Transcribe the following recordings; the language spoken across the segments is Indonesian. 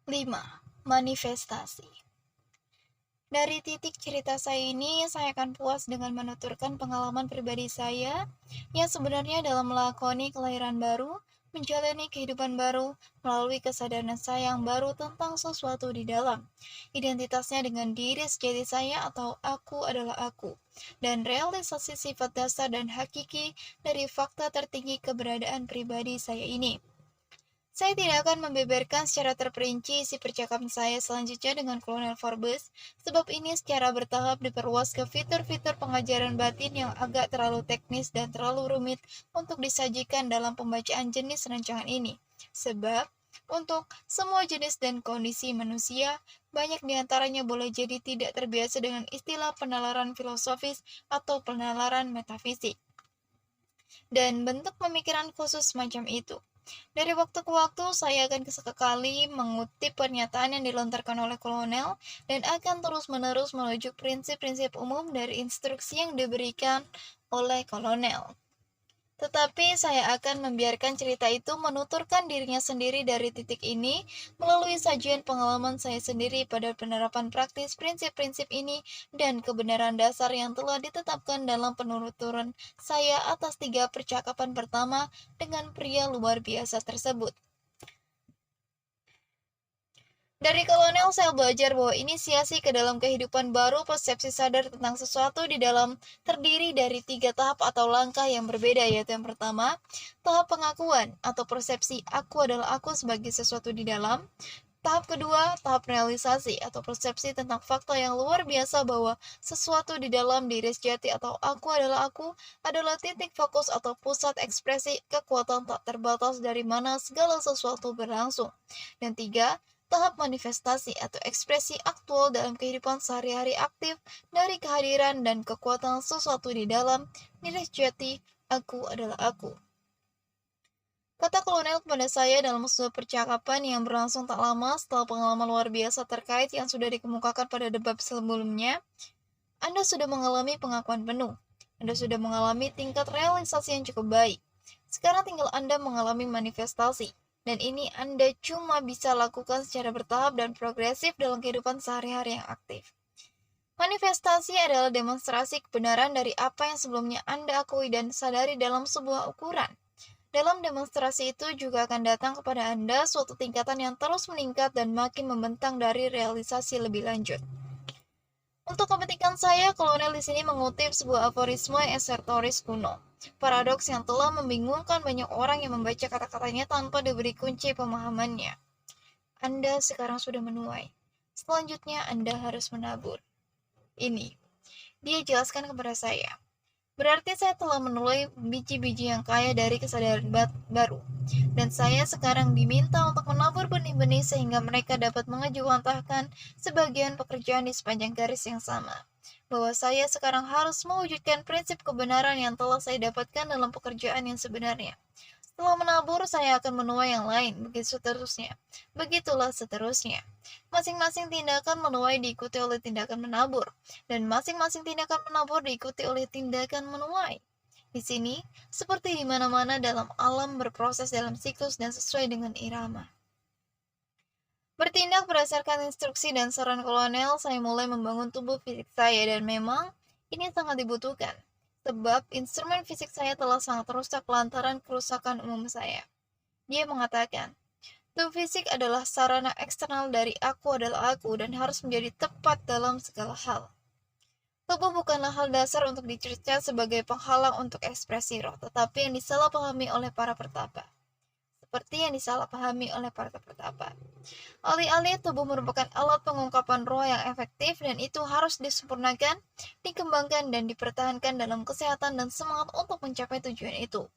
5. Manifestasi. Dari titik cerita saya ini, saya akan puas dengan menuturkan pengalaman pribadi saya yang sebenarnya dalam melakoni kelahiran baru, menjalani kehidupan baru, melalui kesadaran saya yang baru tentang sesuatu di dalam. Identitasnya dengan diri sejati saya atau aku adalah aku, dan realisasi sifat dasar dan hakiki dari fakta tertinggi keberadaan pribadi saya ini. Saya tidak akan membeberkan secara terperinci isi percakapan saya selanjutnya dengan Kolonel Forbes, sebab ini secara bertahap diperluas ke fitur-fitur pengajaran batin yang agak terlalu teknis dan terlalu rumit untuk disajikan dalam pembacaan jenis rancangan ini. Sebab, untuk semua jenis dan kondisi manusia, banyak diantaranya boleh jadi tidak terbiasa dengan istilah penalaran filosofis atau penalaran metafisik dan bentuk pemikiran khusus semacam itu. Dari waktu ke waktu, saya akan sesekali mengutip pernyataan yang dilontarkan oleh kolonel dan akan terus-menerus merujuk prinsip-prinsip umum dari instruksi yang diberikan oleh kolonel. Tetapi saya akan membiarkan cerita itu menuturkan dirinya sendiri dari titik ini melalui sajian pengalaman saya sendiri pada penerapan praktis prinsip-prinsip ini dan kebenaran dasar yang telah ditetapkan dalam penuturan saya atas 3 percakapan pertama dengan pria luar biasa tersebut. Dari kolonel saya belajar bahwa inisiasi ke dalam kehidupan baru persepsi sadar tentang sesuatu di dalam terdiri dari 3 tahap atau langkah yang berbeda, yaitu yang pertama, tahap pengakuan atau persepsi aku adalah aku sebagai sesuatu di dalam. Tahap kedua, tahap realisasi atau persepsi tentang fakta yang luar biasa bahwa sesuatu di dalam diri sejati atau aku adalah titik fokus atau pusat ekspresi kekuatan tak terbatas dari mana segala sesuatu berlangsung. Dan tiga, tahap manifestasi atau ekspresi aktual dalam kehidupan sehari-hari aktif dari kehadiran dan kekuatan sesuatu di dalam diri sejati aku adalah aku. Kata kolonel kepada saya dalam sebuah percakapan yang berlangsung tak lama setelah pengalaman luar biasa terkait yang sudah dikemukakan pada debat sebelumnya, Anda sudah mengalami pengakuan penuh. Anda sudah mengalami tingkat realisasi yang cukup baik. Sekarang tinggal Anda mengalami manifestasi. Dan ini Anda cuma bisa lakukan secara bertahap dan progresif dalam kehidupan sehari-hari yang aktif. Manifestasi adalah demonstrasi kebenaran dari apa yang sebelumnya Anda akui dan sadari dalam sebuah ukuran. Dalam demonstrasi itu juga akan datang kepada Anda suatu tingkatan yang terus meningkat dan makin membentang dari realisasi lebih lanjut. Untuk kepentingan saya, kolonel di sini mengutip sebuah aforisme esertoris kuno. Paradoks yang telah membingungkan banyak orang yang membaca kata-katanya tanpa diberi kunci pemahamannya. Anda sekarang sudah menuai. Selanjutnya Anda harus menabur. Ini, dia jelaskan kepada saya. Berarti saya telah menuai biji-biji yang kaya dari kesadaran baru. Dan saya sekarang diminta untuk menabur benih-benih sehingga mereka dapat mengejawantahkan sebagian pekerjaan di sepanjang garis yang sama. Bahwa saya sekarang harus mewujudkan prinsip kebenaran yang telah saya dapatkan dalam pekerjaan yang sebenarnya. Setelah menabur, saya akan menuai yang lain, begitu seterusnya. Begitulah seterusnya. Masing-masing tindakan menuai diikuti oleh tindakan menabur, dan masing-masing tindakan menabur diikuti oleh tindakan menuai. Di sini, seperti di mana-mana dalam alam berproses dalam siklus dan sesuai dengan irama. Bertindak berdasarkan instruksi dan saran kolonel, saya mulai membangun tubuh fisik saya dan memang ini sangat dibutuhkan. Sebab instrumen fisik saya telah sangat rusak lantaran kerusakan umum saya. Dia mengatakan, tubuh fisik adalah sarana eksternal dari aku adalah aku dan harus menjadi tepat dalam segala hal. Tubuh bukanlah hal dasar untuk dicerca sebagai penghalang untuk ekspresi roh, tetapi yang disalahpahami oleh para pertapa. Seperti yang disalahpahami oleh para pertapa. Alih-alih tubuh merupakan alat pengungkapan roh yang efektif dan itu harus disempurnakan, dikembangkan, dan dipertahankan dalam kesehatan dan semangat untuk mencapai tujuan itu.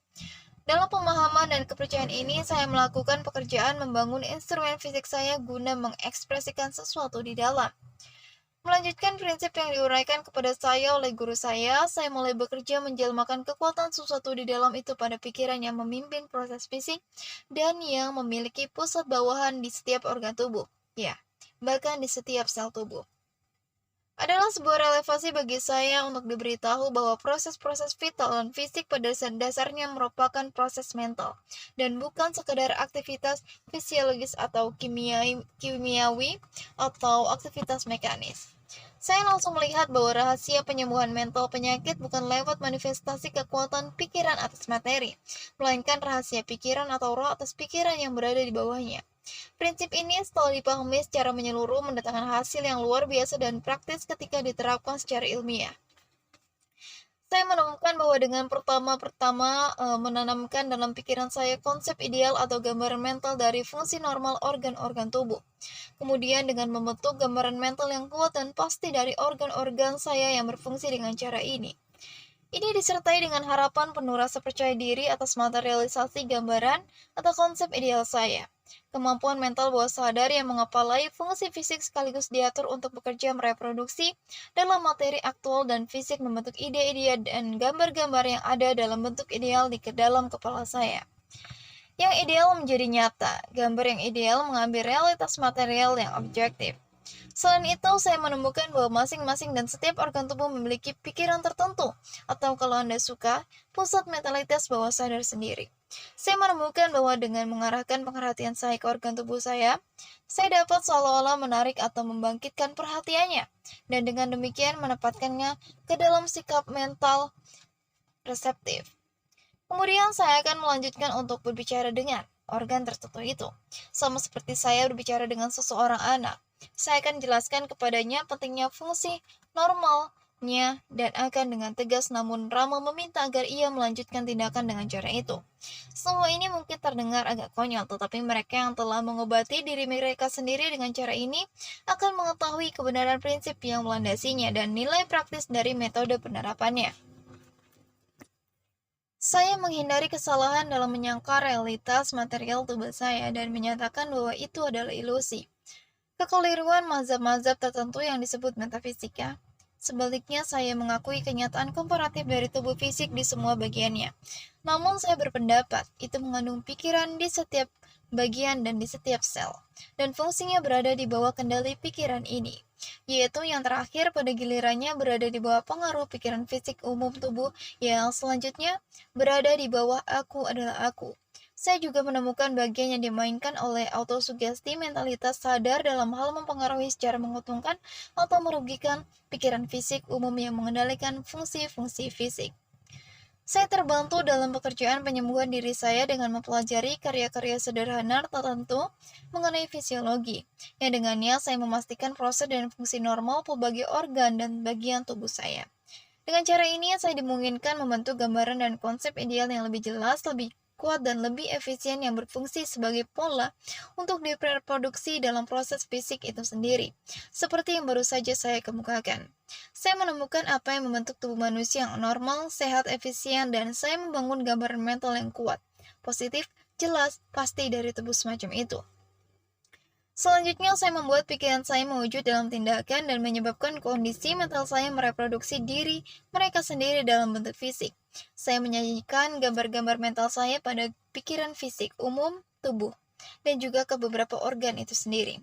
Dalam pemahaman dan kepercayaan ini, saya melakukan pekerjaan membangun instrumen fisik saya guna mengekspresikan sesuatu di dalam. Melanjutkan prinsip yang diuraikan kepada saya oleh guru saya mulai bekerja menjelmakan kekuatan sesuatu di dalam itu pada pikiran yang memimpin proses fisik dan yang memiliki pusat bawahan di setiap organ tubuh. Ya, bahkan di setiap sel tubuh. adalah sebuah relevasi bagi saya untuk diberitahu bahwa proses-proses vital dan fisik pada dasarnya merupakan proses mental, dan bukan sekedar aktivitas fisiologis atau kimiawi atau aktivitas mekanis. Saya langsung melihat bahwa rahasia penyembuhan mental penyakit bukan lewat manifestasi kekuatan pikiran atas materi, melainkan rahasia pikiran atau roh atas pikiran yang berada di bawahnya. Prinsip ini setelah dipahami secara menyeluruh mendatangkan hasil yang luar biasa dan praktis ketika diterapkan secara ilmiah. Saya menemukan bahwa dengan pertama-tama menanamkan dalam pikiran saya konsep ideal atau gambaran mental dari fungsi normal organ-organ tubuh. Kemudian dengan membentuk gambaran mental yang kuat dan pasti dari organ-organ saya yang berfungsi dengan cara ini. Ini disertai dengan harapan penuh rasa percaya diri atas materialisasi gambaran atau konsep ideal saya. Kemampuan mental bawah sadar yang mengepalai fungsi fisik sekaligus diatur untuk bekerja mereproduksi dalam materi aktual dan fisik membentuk ide-ide dan gambar-gambar yang ada dalam bentuk ideal di dalam kepala saya. Yang ideal menjadi nyata, gambar yang ideal mengambil realitas material yang objektif. Selain itu, saya menemukan bahwa masing-masing dan setiap organ tubuh memiliki pikiran tertentu, atau kalau Anda suka, pusat mentalitas bawah sadar sendiri. Saya menemukan bahwa dengan mengarahkan perhatian saya ke organ tubuh saya dapat seolah-olah menarik atau membangkitkan perhatiannya, dan dengan demikian menempatkannya ke dalam sikap mental reseptif. Kemudian saya akan melanjutkan untuk berbicara dengan organ tertentu itu, sama seperti saya berbicara dengan seseorang anak. Saya akan jelaskan kepadanya pentingnya fungsi normalnya dan akan dengan tegas namun ramah meminta agar ia melanjutkan tindakan dengan cara itu. Semua ini mungkin terdengar agak konyol, tetapi mereka yang telah mengobati diri mereka sendiri dengan cara ini akan mengetahui kebenaran prinsip yang melandasinya dan nilai praktis dari metode penerapannya. Saya menghindari kesalahan dalam menyangka realitas material tubuh saya dan menyatakan bahwa itu adalah ilusi. Kekeliruan mazhab-mazhab tertentu yang disebut metafisika. Sebaliknya, saya mengakui kenyataan komparatif dari tubuh fisik di semua bagiannya. Namun, saya berpendapat itu mengandung pikiran di setiap bagian dan di setiap sel, dan fungsinya berada di bawah kendali pikiran ini, yaitu yang terakhir pada gilirannya berada di bawah pengaruh pikiran fisik umum tubuh yang selanjutnya berada di bawah aku adalah aku. Saya juga menemukan bagian yang dimainkan oleh autosugesti mentalitas sadar dalam hal mempengaruhi secara menguntungkan atau merugikan pikiran fisik umum yang mengendalikan fungsi-fungsi fisik. Saya terbantu dalam pekerjaan penyembuhan diri saya dengan mempelajari karya-karya sederhana tertentu mengenai fisiologi, yang dengannya saya memastikan proses dan fungsi normal berbagai organ dan bagian tubuh saya. Dengan cara ini, saya dimungkinkan membentuk gambaran dan konsep ideal yang lebih jelas, lebih kuat dan lebih efisien yang berfungsi sebagai pola untuk direproduksi dalam proses fisik itu sendiri, seperti yang baru saja saya kemukakan. Saya menemukan apa yang membentuk tubuh manusia yang normal, sehat, efisien, dan saya membangun gambaran mental yang kuat, positif, jelas, pasti dari tubuh semacam itu. Selanjutnya, saya membuat pikiran saya mewujud dalam tindakan dan menyebabkan kondisi mental saya mereproduksi diri mereka sendiri dalam bentuk fisik. Saya menyajikan gambar-gambar mental saya pada pikiran fisik umum tubuh dan juga ke beberapa organ itu sendiri.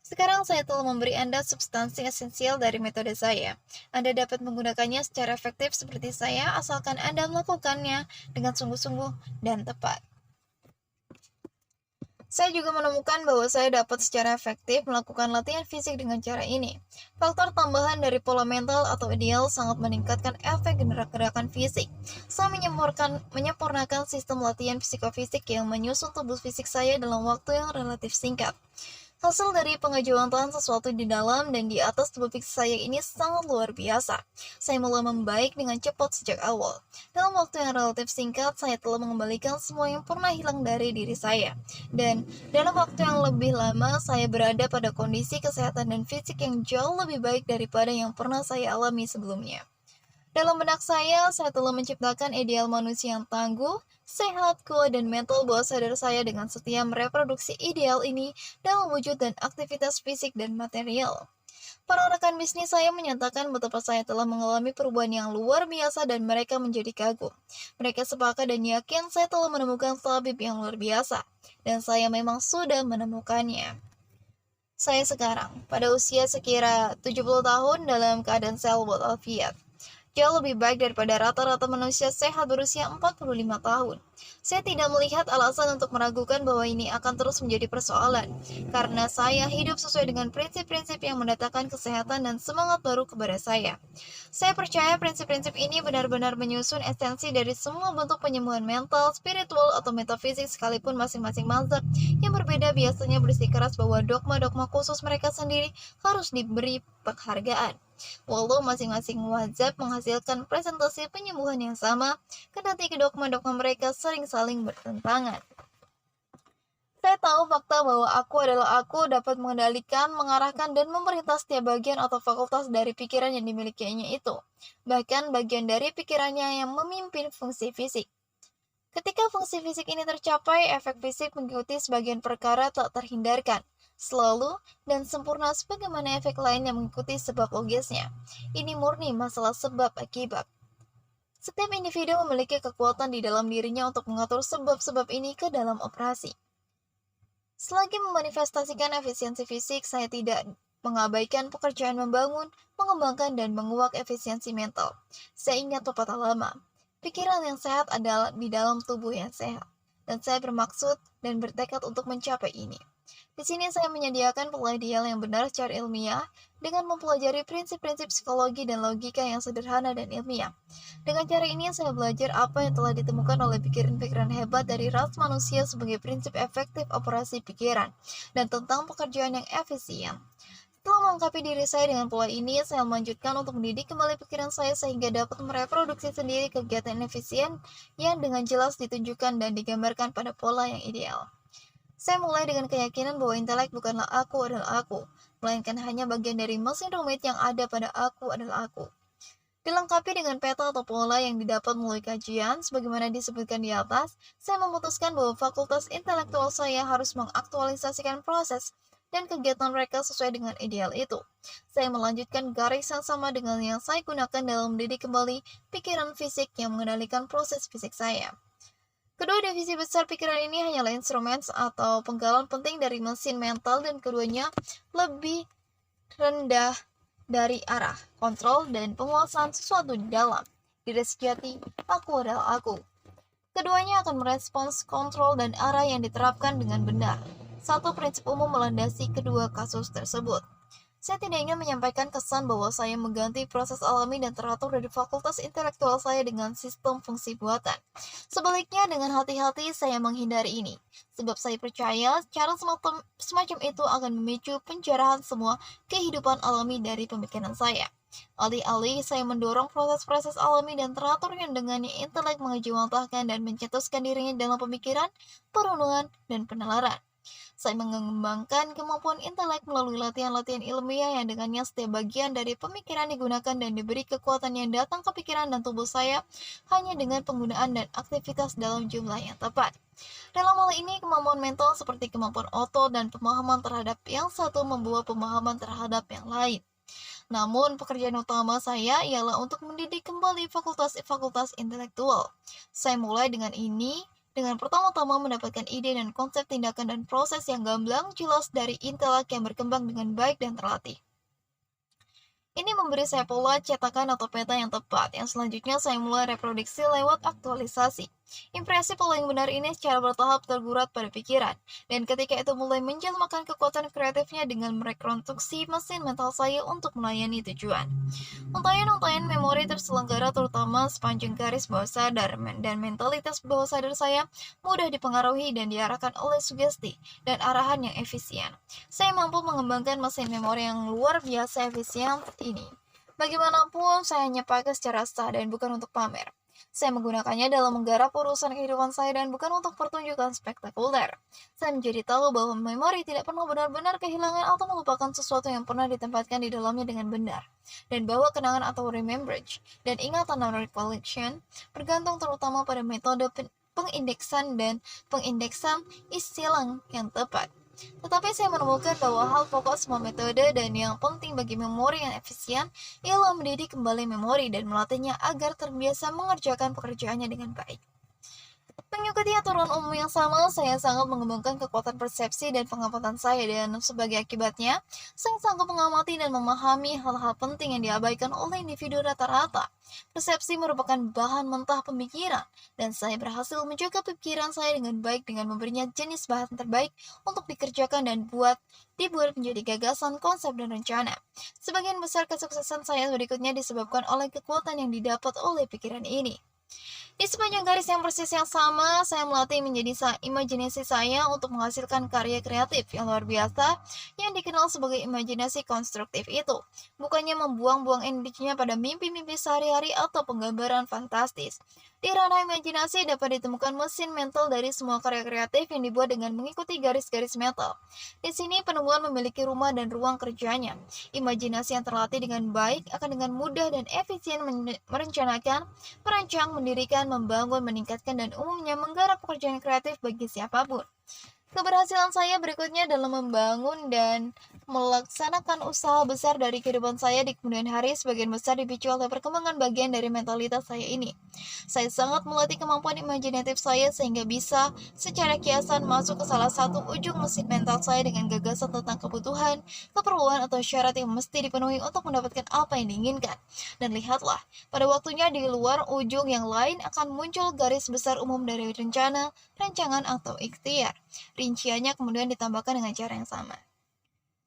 Sekarang saya telah memberi Anda substansi esensial dari metode saya. Anda dapat menggunakannya secara efektif seperti saya asalkan Anda melakukannya dengan sungguh-sungguh dan tepat. Saya juga menemukan bahwa saya dapat secara efektif melakukan latihan fisik dengan cara ini. Faktor tambahan dari pola mental atau ideal sangat meningkatkan efek gerakan fisik. Saya menyempurnakan sistem latihan psikofisik yang menyusun tubuh fisik saya dalam waktu yang relatif singkat. Hasil dari pengejawantahan sesuatu di dalam dan di atas tubuh fisik saya ini sangat luar biasa. Saya mulai membaik dengan cepat sejak awal. Dalam waktu yang relatif singkat, saya telah mengembalikan semua yang pernah hilang dari diri saya. Dan dalam waktu yang lebih lama, saya berada pada kondisi kesehatan dan fisik yang jauh lebih baik daripada yang pernah saya alami sebelumnya. Dalam benak saya telah menciptakan ideal manusia yang tangguh, sehat, kuat, dan mental bawah sadar saya dengan setia mereproduksi ideal ini dalam wujud dan aktivitas fisik dan material. Para rekan bisnis saya menyatakan betapa saya telah mengalami perubahan yang luar biasa dan mereka menjadi kagum. Mereka sepakat dan yakin saya telah menemukan tabib yang luar biasa, dan saya memang sudah menemukannya. Saya sekarang, pada usia sekira 70 tahun dalam keadaan sel walafiat, jauh lebih baik daripada rata-rata manusia sehat berusia 45 tahun. Saya tidak melihat alasan untuk meragukan bahwa ini akan terus menjadi persoalan, karena saya hidup sesuai dengan prinsip-prinsip yang mendatangkan kesehatan dan semangat baru kepada saya. Saya percaya prinsip-prinsip ini benar-benar menyusun esensi dari semua bentuk penyembuhan mental, spiritual, atau metafisik sekalipun masing-masing mazhab yang berbeda biasanya bersikeras bahwa dogma-dogma khusus mereka sendiri harus diberi penghargaan. Walau masing-masing mazhab menghasilkan presentasi penyembuhan yang sama, kendati dogma-dogma mereka sering saling bertentangan. Saya tahu fakta bahwa aku adalah aku dapat mengendalikan, mengarahkan, dan memerintah setiap bagian atau fakultas dari pikiran yang dimilikinya itu. Bahkan bagian dari pikirannya yang memimpin fungsi fisik. Ketika fungsi fisik ini tercapai, efek fisik mengikuti sebagian perkara tak terhindarkan, selalu dan sempurna sebagaimana efek lain yang mengikuti sebab logisnya. Ini murni masalah sebab akibat. Setiap individu memiliki kekuatan di dalam dirinya untuk mengatur sebab-sebab ini ke dalam operasi. Selagi memanifestasikan efisiensi fisik, saya tidak mengabaikan pekerjaan membangun, mengembangkan, dan menguak efisiensi mental. Saya ingat pepatah lama, pikiran yang sehat adalah di dalam tubuh yang sehat, dan saya bermaksud dan bertekad untuk mencapai ini. Di sini saya menyediakan pola ideal yang benar secara ilmiah dengan mempelajari prinsip-prinsip psikologi dan logika yang sederhana dan ilmiah. Dengan cara ini saya belajar apa yang telah ditemukan oleh pikiran-pikiran hebat dari ras manusia sebagai prinsip efektif operasi pikiran dan tentang pekerjaan yang efisien. Setelah melengkapi diri saya dengan pola ini, saya melanjutkan untuk mendidik kembali pikiran saya sehingga dapat mereproduksi sendiri kegiatan efisien yang dengan jelas ditunjukkan dan digambarkan pada pola yang ideal. Saya mulai dengan keyakinan bahwa intelek bukanlah aku adalah aku, melainkan hanya bagian dari mesin rumit yang ada pada aku adalah aku. Dilengkapi dengan peta atau pola yang didapat melalui kajian, sebagaimana disebutkan di atas, saya memutuskan bahwa fakultas intelektual saya harus mengaktualisasikan proses dan kegiatan mereka sesuai dengan ideal itu. Saya melanjutkan garis yang sama dengan yang saya gunakan dalam mendidik kembali pikiran fisik yang mengendalikan proses fisik saya. Kedua divisi besar pikiran ini hanyalah instrumen atau penggalan penting dari mesin mental dan keduanya lebih rendah dari arah, kontrol, dan penguasaan sesuatu di dalam diri sejati, aku adalah aku. Keduanya akan merespons kontrol dan arah yang diterapkan dengan benar. Satu prinsip umum melandasi kedua kasus tersebut. Saya tidak ingin menyampaikan kesan bahwa saya mengganti proses alami dan teratur dari fakultas intelektual saya dengan sistem fungsi buatan. Sebaliknya, dengan hati-hati saya menghindari ini, sebab saya percaya cara semacam itu akan memicu penjarahan semua kehidupan alami dari pemikiran saya. Alih-alih saya mendorong proses-proses alami dan teratur yang dengannya intelek mengejiwantahkan dan mencetuskan dirinya dalam pemikiran, perenungan, dan penalaran. Saya mengembangkan kemampuan intelek melalui latihan-latihan ilmiah yang dengannya setiap bagian dari pemikiran digunakan dan diberi kekuatan yang datang ke pikiran dan tubuh saya hanya dengan penggunaan dan aktivitas dalam jumlah yang tepat. Dalam hal ini, kemampuan mental seperti kemampuan otot dan pemahaman terhadap yang satu membawa pemahaman terhadap yang lain. Namun, pekerjaan utama saya ialah untuk mendidik kembali fakultas-fakultas intelektual. Saya mulai dengan ini, dengan pertama-tama mendapatkan ide dan konsep tindakan dan proses yang gamblang jelas dari intelek yang berkembang dengan baik dan terlatih. Ini memberi saya pola cetakan atau peta yang tepat, yang selanjutnya saya mulai reproduksi lewat aktualisasi. Impresi pola yang benar ini secara bertahap tergurat pada pikiran, dan ketika itu mulai menjelmakan kekuatan kreatifnya dengan merekonstruksi mesin mental saya untuk melayani tujuan. Untayan-untayan memori terselenggara terutama sepanjang garis bawah sadar, dan mentalitas bawah sadar saya mudah dipengaruhi dan diarahkan oleh sugesti dan arahan yang efisien. Saya mampu mengembangkan mesin memori yang luar biasa efisien ini. Bagaimanapun, saya hanya pakai secara sah dan bukan untuk pamer. Saya menggunakannya dalam menggarap urusan kehidupan saya dan bukan untuk pertunjukan spektakuler. Saya menjadi tahu bahwa memori tidak pernah benar-benar kehilangan atau melupakan sesuatu yang pernah ditempatkan di dalamnya dengan benar. Dan bahwa kenangan atau remembrance dan ingatan atau recollection bergantung terutama pada metode pengindeksan dan pengindeksan istilah yang tepat. Tetapi saya menemukan bahwa hal pokok semua metode dan yang penting bagi memori yang efisien ialah mendidik kembali memori dan melatihnya agar terbiasa mengerjakan pekerjaannya dengan baik. Mengikuti aturan umum yang sama, saya sangat mengembangkan kekuatan persepsi dan pengamatan saya, dan sebagai akibatnya, saya sanggup mengamati dan memahami hal-hal penting yang diabaikan oleh individu rata-rata. Persepsi merupakan bahan mentah pemikiran, dan saya berhasil menjaga pikiran saya dengan baik dengan memberinya jenis bahan terbaik untuk dikerjakan dan dibuat menjadi gagasan, konsep, dan rencana. Sebagian besar kesuksesan saya berikutnya disebabkan oleh kekuatan yang didapat oleh pikiran ini. Di sepanjang garis yang persis yang sama, saya melatih menjadi imajinasi saya untuk menghasilkan karya kreatif yang luar biasa yang dikenal sebagai imajinasi konstruktif itu. Bukannya membuang-buang energinya pada mimpi-mimpi sehari-hari atau penggambaran fantastis. Di ranah imajinasi dapat ditemukan mesin mental dari semua karya kreatif yang dibuat dengan mengikuti garis-garis mental. Di sini penemuan memiliki rumah dan ruang kerjanya. Imajinasi yang terlatih dengan baik akan dengan mudah dan efisien merencanakan, merancang, mendirikan, membangun, meningkatkan, dan umumnya menggarap pekerjaan kreatif bagi siapapun. Keberhasilan saya berikutnya dalam membangun dan melaksanakan usaha besar dari kehidupan saya di kemudian hari sebagian besar dipicu oleh perkembangan bagian dari mentalitas saya ini. Saya sangat melatih kemampuan imajinatif saya sehingga bisa secara kiasan masuk ke salah satu ujung mesin mental saya dengan gagasan tentang kebutuhan, keperluan, atau syarat yang mesti dipenuhi untuk mendapatkan apa yang diinginkan. Dan lihatlah, pada waktunya di luar ujung yang lain akan muncul garis besar umum dari rencana, rancangan, atau ikhtiar. Rinciannya kemudian ditambahkan dengan cara yang sama.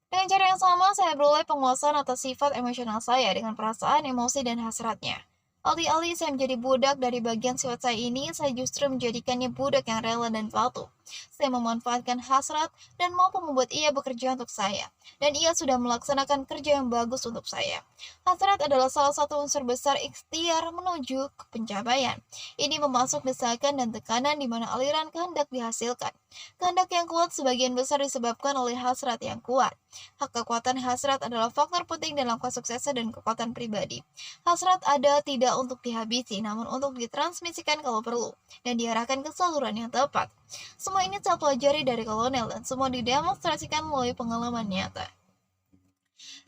Dengan cara yang sama, saya beroleh penguasaan atas sifat emosional saya dengan perasaan, emosi, dan hasratnya. Alih-alih saya menjadi budak dari bagian sifat saya ini, saya justru menjadikannya budak yang rela dan patuh. Saya memanfaatkan hasrat dan mampu membuat ia bekerja untuk saya. Dan ia sudah melaksanakan kerja yang bagus untuk saya. Hasrat adalah salah satu unsur besar ikhtiar menuju ke pencapaian. Ini memasuk desakan dan tekanan di mana aliran kehendak dihasilkan. Kehendak yang kuat sebagian besar disebabkan oleh hasrat yang kuat. Kekuatan hasrat adalah faktor penting dalam kesuksesan dan kekuatan pribadi. Hasrat ada tidak untuk dihabisi, namun untuk ditransmisikan kalau perlu, dan diarahkan ke saluran yang tepat. Semua ini saya pelajari dari kolonel dan semua didemonstrasikan melalui pengalaman nyata.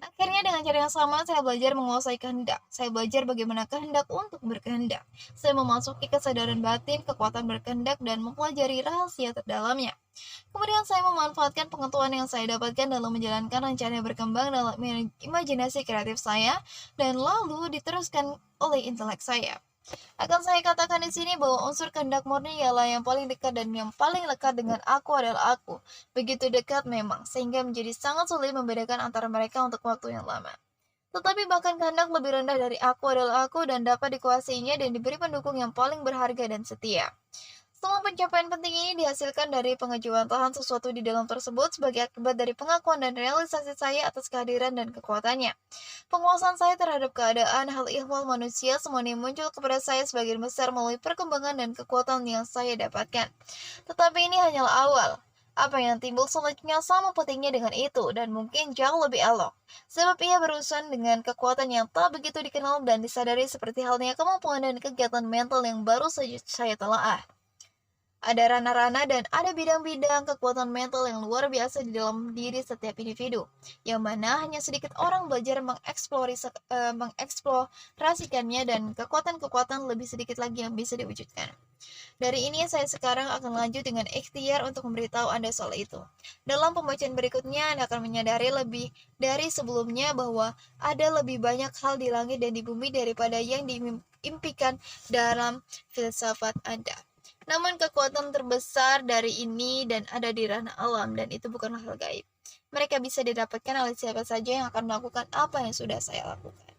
Akhirnya dengan cara yang sama saya belajar menguasai kehendak. Saya belajar bagaimana kehendak untuk berkehendak. Saya memasuki kesadaran batin, kekuatan berkehendak, dan mempelajari rahasia terdalamnya. Kemudian saya memanfaatkan pengetahuan yang saya dapatkan dalam menjalankan rencana yang berkembang dalam imajinasi kreatif saya, dan lalu diteruskan oleh intelek saya. Akan saya katakan di sini bahwa unsur kehendak murni ialah yang paling dekat dan yang paling lekat dengan aku adalah aku. Begitu dekat memang, sehingga menjadi sangat sulit membedakan antara mereka untuk waktu yang lama. Tetapi bahkan kehendak lebih rendah dari aku adalah aku dan dapat dikuasainya dan diberi pendukung yang paling berharga dan setia. Semua pencapaian penting ini dihasilkan dari pengejuantahan sesuatu di dalam tersebut sebagai akibat dari pengakuan dan realisasi saya atas kehadiran dan kekuatannya. Penguasaan saya terhadap keadaan, hal ihwal manusia, semuanya muncul kepada saya sebagian besar melalui perkembangan dan kekuatan yang saya dapatkan. Tetapi ini hanyalah awal. Apa yang timbul selanjutnya sama pentingnya dengan itu, dan mungkin jauh lebih elok. Sebab ia berurusan dengan kekuatan yang tak begitu dikenal dan disadari seperti halnya kemampuan dan kegiatan mental yang baru saja saya telaah. Ada ranah-ranah dan ada bidang-bidang kekuatan mental yang luar biasa di dalam diri setiap individu, yang mana hanya sedikit orang belajar mengeksplorasikannya dan kekuatan-kekuatan lebih sedikit lagi yang bisa diwujudkan. Dari ini saya sekarang akan lanjut dengan ikhtiar untuk memberitahu Anda soal itu. Dalam pembacaan berikutnya Anda akan menyadari lebih dari sebelumnya bahwa ada lebih banyak hal di langit dan di bumi daripada yang diimpikan dalam filsafat Anda. Namun kekuatan terbesar dari ini dan ada di ranah alam, dan itu bukanlah hal gaib. Mereka bisa didapatkan oleh siapa saja yang akan melakukan apa yang sudah saya lakukan.